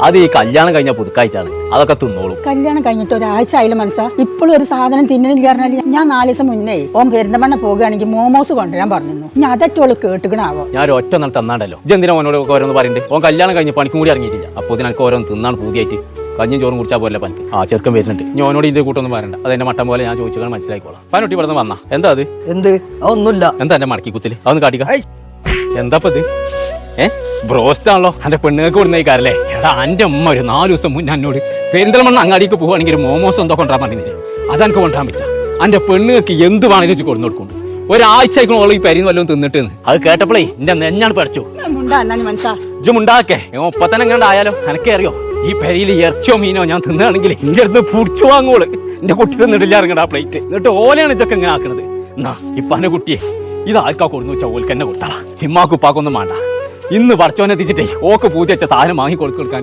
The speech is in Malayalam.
അത് ഈ കല്യാണം കഴിഞ്ഞ പുതുക്കായിട്ടാണ്, അതൊക്കെ തിന്നോളൂ. കല്യാണം കഴിഞ്ഞിട്ട് ഒരാഴ്ച ആയില്ല മനസ്സാ, ഇപ്പോഴും ഒരു സാധനം തിന്നണില്ല പറഞ്ഞാൽ. ഞാൻ 4 ദിവസം മുന്നേ ഓൻ പെരുന്തമണ്ണ പോകുകയാണെങ്കിൽ മോമോസ് കൊണ്ടുവരാൻ പറഞ്ഞിരുന്നു. ഞാൻ അതൊറ്റോള് കേട്ടുകണാവോ. ഞാൻ ഒറ്റ നാൾ തന്നാണ്ടല്ലോ. ഇതെന്തിനാ ഓനോട് ഓരോന്ന് പറയുന്നുണ്ട്? ഓൻ കല്യാണം കഴിഞ്ഞ് പണിക്കും കൂടി ഇറങ്ങിയിട്ടില്ല. അപ്പോൾ ഇതിനൊക്കെ ഓരോന്ന് തിന്നാണ് പൂതിയായിട്ട്. കഞ്ഞും ചോറും കുടിച്ചാൽ പോലെ പനിക്ക്. ആ ചെറുക്കം വരുന്നുണ്ട്. ഞാൻ ഓനോട് ഇതിന്റെ കൂട്ടൊന്നും പറയണ്ട. അതെന്റെ മട്ടം പോലെ ഞാൻ ചോദിച്ചാൽ മനസ്സിലായിക്കോളാം. പനൊട്ടി ഇവിടെ വന്നാ എന്താ അത്? എന്ത്? അതൊന്നുമില്ല. എന്താ എന്റെ മടക്കി കുത്തില്? അതൊന്ന് കാട്ടിക്ക. എന്താ ഇത്? ബ്രോസ്റ്റ് ആണല്ലോ. എന്റെ പെണ്ണുങ്ങൾക്ക് കൊടുന്നേക്കാരല്ലേ? എടാ എന്റെ അമ്മ ഒരു 4 ദിവസം മുന്നേ എന്നോട് പെരിന്തൽമണ്ണ അങ്ങാടിക്ക് പോവുകയാണെങ്കിൽ മോമോസ് എന്തോ കൊണ്ടുവരാൻ പറഞ്ഞില്ലേ? അതെനിക്ക് കൊണ്ടുവരാൻ പറ്റാ. എന്റെ പെണ്ണുങ്ങൾക്ക് എന്ത് വേണമെങ്കിലും വെച്ച് കൊടുന്നു കൊടുക്കും. ഒരാഴ്ചയായിക്കോളും ഈ പരിന്ന് വല്ലതും തിന്നിട്ട്. അത് കേട്ടപ്പോഴേ എന്റെ നെഞ്ഞാണ് പഠിച്ചു. ഇജുമുണ്ടാക്കേ ഒപ്പം തന്നെ എങ്ങാണ്ട് ആയാലോ? എനക്കേ അറിയോ ഈ പെരിയിൽ ഇറച്ചിയോ മീനോ ഞാൻ തിന്നുകയാണെങ്കിൽ എന്റെ അടുത്ത് പുടിച്ചു വാങ്ങോള്. എന്റെ കുട്ടി തിന്നിട്ടില്ല ഇറങ്ങണ്ട ആ പ്ലേറ്റ്. എന്നിട്ട് ഓലെയാണ് ഇതൊക്കെ എങ്ങനെ ആക്കണത്? എന്നാ ഇപ്പൊ എന്റെ കുട്ടിയെ ഇത് ആൾക്കാ കൊടുന്നു വെച്ചാൽ ഓൽക്ക് എന്നെ കൊടുത്താളാ. ഹിമ്മാക്ക് ഉപ്പാക്കൊന്നും വേണ്ട. ഇന്ന് പടച്ചോനെ എത്തിച്ചിട്ടേ ഓക്ക് പൂജ വെച്ച സാധനം വാങ്ങി കൊടുക്കാൻ